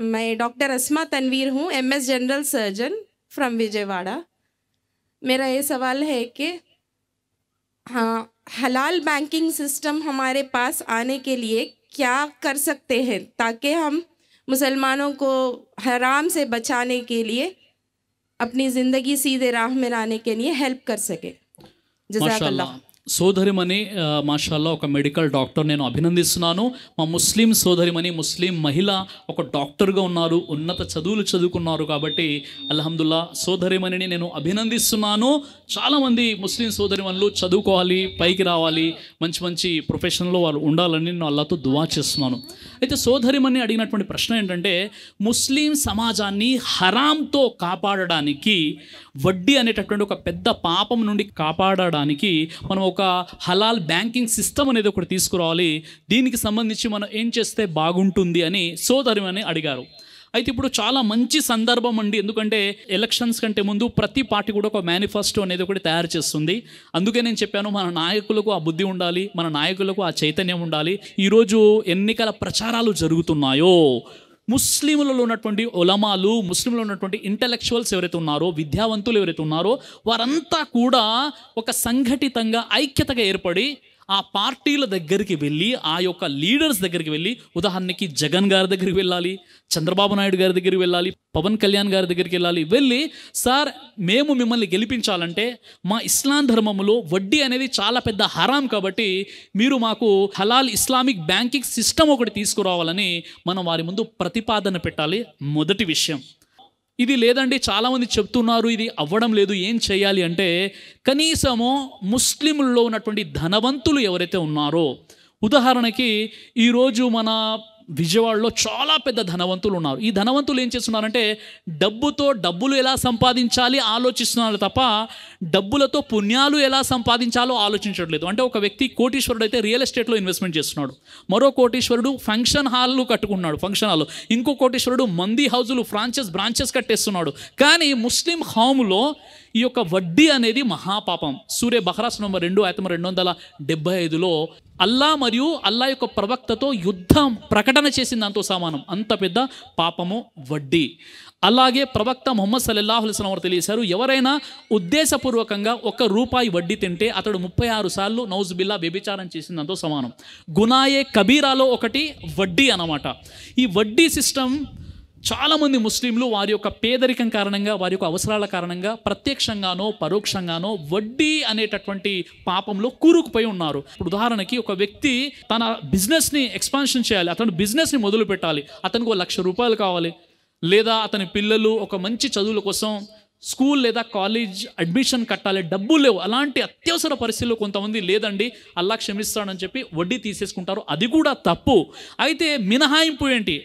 मैं डॉक्टर अस्मा तनवीर हूँ, MS general surgeon from Vijayawada. मेरा ये सवाल है कि हाँ, हलाल बैंकिंग सिस्टम हमारे पास आने के लिए क्या कर सकते हैं ताकि हम मुसलमानों को हराम से बचाने के लिए अपनी ज़िंदगी सीधे राह में लाने के लिए हेल्प कर सके। जज़ाकल्लाह। సోదరిమణి మాషాల్లా ఒక మెడికల్ డాక్టర్, నేను అభినందిస్తున్నాను. మా ముస్లిం సోదరిమణి, ముస్లిం మహిళ ఒక డాక్టర్గా ఉన్నారు, ఉన్నత చదువులు చదువుకున్నారు. కాబట్టి అల్హమ్దుల్లా సోదరిమణిని నేను అభినందిస్తున్నాను. చాలామంది ముస్లిం సోదరిమణులు చదువుకోవాలి, పైకి రావాలి, మంచి మంచి ప్రొఫెషన్లో వాళ్ళు ఉండాలని నేను అల్లాతో దువా చేస్తున్నాను. అయితే సోదరిమణి అడిగినటువంటి ప్రశ్న ఏంటంటే, ముస్లిం సమాజాన్ని హరాంతో కాపాడడానికి, వడ్డీ అనేటటువంటి ఒక పెద్ద పాపం నుండి కాపాడడానికి మనం ఒక హలాల్ బ్యాంకింగ్ సిస్టమ్ అనేది ఒకటి తీసుకురావాలి, దీనికి సంబంధించి మనం ఏం చేస్తే బాగుంటుంది అని సోదరిమణి అడిగారు. అయితే ఇప్పుడు చాలా మంచి సందర్భం అండి, ఎందుకంటే ఎలక్షన్స్ కంటే ముందు ప్రతి పార్టీ కూడా ఒక మేనిఫెస్టో అనేది ఒకటి తయారు చేస్తుంది. అందుకే నేను చెప్పాను, మన నాయకులకు ఆ బుద్ధి ఉండాలి, మన నాయకులకు ఆ చైతన్యం ఉండాలి. ఈరోజు ఎన్నికల ప్రచారాలు జరుగుతున్నాయో ముస్లింలలో ఉన్నటువంటి ఉలమాలు, ముస్లింలో ఉన్నటువంటి ఇంటలెక్చువల్స్ ఎవరైతే ఉన్నారో, విద్యావంతులు ఎవరైతే ఉన్నారో, వారంతా కూడా ఒక సంఘటితంగా ఐక్యతగా ఏర్పడి ఆ పార్టీల దగ్గరికి వెళ్ళి, ఆ యొక్క లీడర్స్ దగ్గరికి వెళ్ళి, ఉదాహరణకి జగన్ గారి దగ్గరికి వెళ్ళాలి, చంద్రబాబు నాయుడు గారి దగ్గరికి వెళ్ళాలి, పవన్ కళ్యాణ్ గారి దగ్గరికి వెళ్ళి సార్ మేము మిమ్మల్ని గెలిపించాలంటే మా ఇస్లాం ధర్మంలో వడ్డీ అనేది చాలా పెద్ద హరాం, కాబట్టి మీరు మాకు హలాల్ ఇస్లామిక్ బ్యాంకింగ్ సిస్టమ్ ఒకటి తీసుకురావాలని మనం వారి ముందు ప్రతిపాదన పెట్టాలి. మొదటి విషయం ఇది. లేదండి చాలామంది చెప్తున్నారు ఇది అవ్వడం లేదు, ఏం చేయాలి అంటే, కనీసము ముస్లింలలో ఉన్నటువంటి ధనవంతులు ఎవరైతే ఉన్నారో, ఉదాహరణకి ఈరోజు మన విజయవాడలో చాలా పెద్ద ధనవంతులు ఉన్నారు. ఈ ధనవంతులు ఏం చేస్తున్నారంటే, డబ్బుతో డబ్బులు ఎలా సంపాదించాలి ఆలోచిస్తున్నారు తప్ప డబ్బులతో పుణ్యాలు ఎలా సంపాదించాలో ఆలోచించట్లేదు. అంటే ఒక వ్యక్తి కోటీశ్వరుడు అయితే రియల్ ఎస్టేట్లో ఇన్వెస్ట్మెంట్ చేస్తున్నాడు, మరో కోటీశ్వరుడు ఫంక్షన్ హాల్లు కట్టుకున్నాడు, ఫంక్షన్ హాల్, ఇంకో కోటీశ్వరుడు మంది హౌజులు బ్రాంచెస్ కట్టేస్తున్నాడు. కానీ ముస్లిం హౌమ్లో ఈ యొక్క వడ్డీ అనేది మహాపాపం. సూరే బహరాస్ నంబర్ 2 ఆయతం 275లో అల్లా మరియు అల్లా యొక్క ప్రవక్తతో యుద్ధం ప్రకటన చేసిన దాంతో సమానం, అంత పెద్ద పాపము వడ్డీ. అలాగే ప్రవక్త ముహమ్మద్ సల్లల్లాహు అలైహి వసల్లం వారు తెలియజేశారు, ఎవరైనా ఉద్దేశపూర్వకంగా ₹1 వడ్డీ తింటే అతడు 36 సార్లు నౌజుబిల్లా వ్యభిచారం చేసిన దాంతో సమానం. గునాయే కబీరాలో ఒకటి వడ్డీ అన్నమాట. ఈ వడ్డీ సిస్టమ్ చాలామంది ముస్లింలు వారి యొక్క పేదరికం కారణంగా, వారి యొక్క అవసరాల కారణంగా ప్రత్యక్షంగానో పరోక్షంగానో వడ్డీ అనేటటువంటి పాపంలో కూరుకుపోయి ఉన్నారు. ఇప్పుడు ఉదాహరణకి ఒక వ్యక్తి తన బిజినెస్ని ఎక్స్పాన్షన్ చేయాలి, అతను బిజినెస్ని మొదలు పెట్టాలి, అతనికి ₹1,00,000 కావాలి, లేదా అతని పిల్లలు ఒక మంచి చదువుల కోసం స్కూల్ లేదా కాలేజ్ అడ్మిషన్ కట్టాలి, డబ్బులు లేవు. అలాంటి అత్యవసర పరిస్థితుల్లో కొంతమంది లేదండి అల్లా క్షమిస్తాడని చెప్పి వడ్డీ తీసేసుకుంటారు, అది కూడా తప్పు. అయితే మినహాయింపు ఏంటి?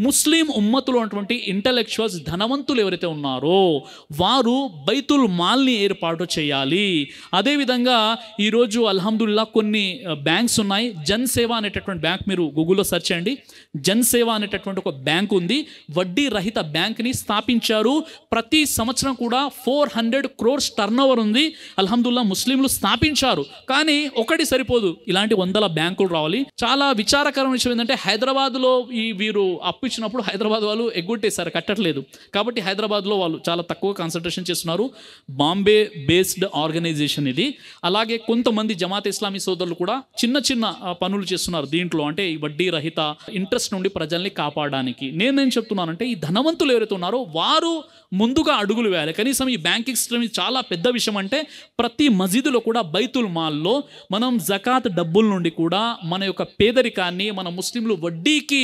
ముస్లిం ఉమ్మతులు అటువంటి ఇంటలెక్చువల్స్, ధనవంతులు ఎవరైతే ఉన్నారో వారు బైతుల్ మాల్ని ఏర్పాటు చేయాలి. అదేవిధంగా ఈరోజు అల్హమ్దుల్లా కొన్ని బ్యాంక్స్ ఉన్నాయి. జన్ సేవ అనేటటువంటి బ్యాంక్, మీరు గూగుల్లో సెర్చ్ చేయండి, జన్ సేవ అనేటటువంటి ఒక బ్యాంక్ ఉంది, వడ్డీ రహిత బ్యాంక్ని స్థాపించారు. ప్రతి సంవత్సరం కూడా 400 crores టర్నోవర్ ఉంది. అల్హమ్దుల్లా ముస్లింలు స్థాపించారు. కానీ ఒకటి సరిపోదు, ఇలాంటి 100 బ్యాంకులు రావాలి. చాలా విచారకరమైన విషయం ఏంటంటే, హైదరాబాద్లో వీరు అప్పు ఇచ్చినప్పుడు హైదరాబాద్ వాళ్ళు ఎగ్గొట్టేశారు, కట్టట్లేదు. కాబట్టి హైదరాబాద్లో వాళ్ళు చాలా తక్కువ కాన్సన్ట్రేషన్ చేస్తున్నారు. బాంబే బేస్డ్ ఆర్గనైజేషన్ ఇది. అలాగే కొంతమంది జమాత్ ఇస్లామీ సోదరులు కూడా చిన్న చిన్న పనులు చేస్తున్నారు దీంట్లో, అంటే ఈ వడ్డీ రహిత ఇంట్రెస్ట్ నుండి ప్రజల్ని కాపాడడానికి. నేనేం చెప్తున్నానంటే, ఈ ధనవంతులు ఎవరైతే ఉన్నారో వారు ముందుగా అడుగులు వేయాలి. కనీసం ఈ బ్యాంకింగ్ సిస్టమ్ చాలా పెద్ద విషయం. అంటే ప్రతి మసీదులో కూడా బైతుల్ మాల్లో మనం జకాత్ డబ్బుల నుండి కూడా మన యొక్క పేదరికాన్ని, మన ముస్లింలు వడ్డీకి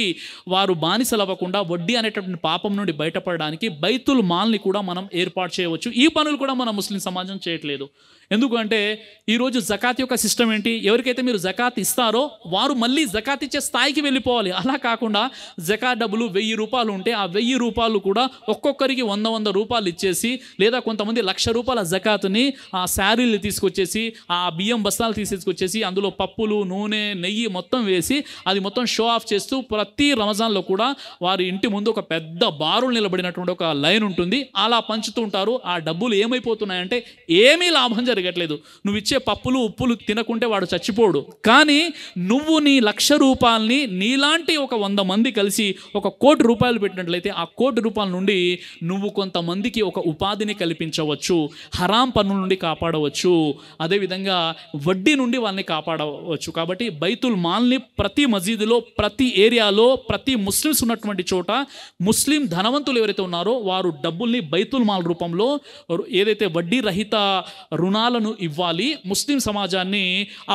వారు బానిసలు అవ్వకుండా, వడ్డీ అనేటటువంటి పాపం నుండి బయటపడడానికి బైతుల్ మాల్ని కూడా మనం ఏర్పాటు చేయవచ్చు. ఈ పనులు కూడా మన ముస్లిం సమాజం చేయట్లేదు. ఎందుకంటే ఈరోజు జకాత్ యొక్క సిస్టమ్ ఏంటి? ఎవరికైతే మీరు జకాత్ ఇస్తారో వారు మళ్ళీ జకాత్ ఇచ్చే స్థాయికి వెళ్ళిపోవాలి. అలా కాకుండా జకాత్ డబ్బులు ₹1000 ఉంటే ఆ ₹1000 కూడా ఒక్కొక్కరికి ₹100 ఇచ్చేసి, లేదా కొంతమంది ₹1,00,000 జకాత్ని ఆ శారీలు తీసుకొచ్చేసి, ఆ బియ్యం బస్తాలు తీసుకొచ్చేసి అందులో పప్పులు, నూనె, నెయ్యి మొత్తం వేసి అది మొత్తం షో ఆఫ్ చేస్తూ ప్రతి రంజాన్లో కూడా వారి ఇంటి ముందు ఒక పెద్ద బారులు నిలబడినటువంటి ఒక లైన్ ఉంటుంది, అలా పంచుతూ ఉంటారు. ఆ డబ్బులు ఏమైపోతున్నాయంటే ఏమీ లాభం జరగట్లేదు. నువ్వు ఇచ్చే పప్పులు ఉప్పులు తినకుంటే వాడు చచ్చిపోడు, కానీ నువ్వు నీ 1,00,000 రూపాయలని నీలాంటి ఒక 100 మంది కలిసి ఒక 1 కోటి రూపాయలు పెట్టినట్లయితే ఆ 1 కోటి రూపాయల నుండి నువ్వు కొంతమందికి ఒక ఉపాధిని కల్పించవచ్చు, హరాం పన్నుల నుండి కాపాడవచ్చు, అదేవిధంగా వడ్డీ నుండి వాళ్ళని కాపాడవచ్చు. కాబట్టి బైతుల్ మాల్ని ప్రతి మసీదులో, ప్రతి ఏరియాలో, ప్రతి ముస్లిమ్స్ ఉన్నటువంటి చోట ముస్లిం ధనవంతులు ఎవరైతే ఉన్నారో వారు డబ్బుల్ని బైతుల్ మాల్ రూపంలో ఏదైతే వడ్డీ రహిత రుణాలను ఇవ్వాలి. ముస్లిం సమాజాన్ని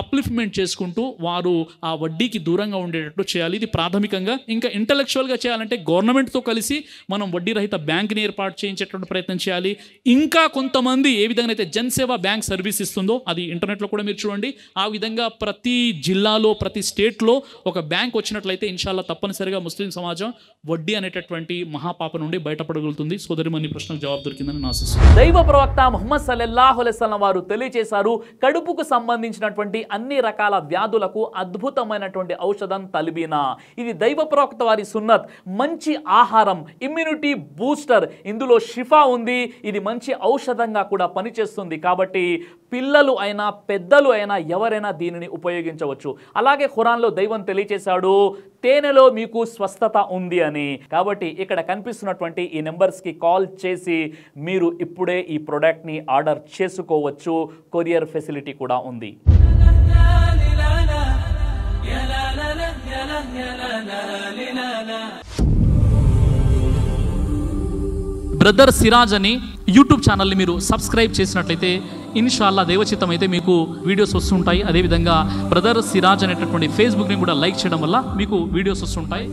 అప్లిఫ్ట్మెంట్ చేసుకుంటూ వారు ఆ వడ్డీకి దూరంగా ఉండేటట్టు చేయాలి. ఇది ప్రాథమికంగా. ఇంకా ఇంటలెక్చువల్గా చేయాలంటే గవర్నమెంట్తో కలిసి మనం వడ్డీ రహిత బ్యాంక్ని ఏర్పాటు చేయించేటువంటి ప్రయత్నం చేయాలి. ఇంకా కొంతమంది ఏ విధంగా అయితే జన్సేవా బ్యాంక్ సర్వీస్ ఇస్తుందో అది ఇంటర్నెట్లో కూడా మీరు చూడండి. ఆ విధంగా ప్రతి జిల్లాలో, ప్రతి స్టేట్లో ఒక బ్యాంక్ వచ్చినట్లయితే ఇన్షాల్లా తప్పనిసరిగా ముస్లిం సమాజం వడ్డీ అనేటటువంటి మహాపాప నుండి బయటపడగలుగుతుంది. సోదరిమణి ప్రశ్నకు జవాబు దొరికిందని నేను ఆశిస్తున్నాను. దైవ ప్రవక్త ముహమ్మద్ సల్లల్లాహు అలైహి వసల్లం వారు తెలియజేశారు, కడుపుకు సంబంధించినటువంటి అన్ని రకాల వ్యాధులకు అద్భుతమైనటువంటి ఔషధం తల్బీనా. ఇది దైవ ప్రవక్త వారి సున్నత్. మంచి ఆహారం, ఇమ్యూనిటీ బూస్టర్, ఇందులో షిఫా ఉంది. ఇది మంచి ఔషధంగా కూడా పనిచేస్తుంది. కాబట్టి పిల్లలు అయినా పెద్దలు అయినా ఎవరైనా దీనిని ఉపయోగించవచ్చు. అలాగే ఖురాన్లో దైవం తెలియజేశాడు, తేనెలో మీకు స్వస్థత ఉంది అని. కాబట్టి ఇక్కడ కనిపిస్తున్నటువంటి ఈ నెంబర్స్కి కాల్ చేసి మీరు ఇప్పుడే ఈ ప్రోడక్ట్ని ఆర్డర్ చేసుకోవచ్చు. కొరియర్ ఫెసిలిటీ కూడా ఉంది. బ్రదర్ సిరాజ్ అని యూట్యూబ్ ఛానల్ని మీరు సబ్స్క్రైబ్ చేసినట్లయితే ఇన్షాల్లా దైవచిత్తం అయితే మీకు వీడియోస్ వస్తుంటాయి. అదేవిధంగా బ్రదర్ సిరాజ్ అనేటటువంటి ఫేస్బుక్ని కూడా లైక్ చేయడం వల్ల మీకు వీడియోస్ వస్తుంటాయి.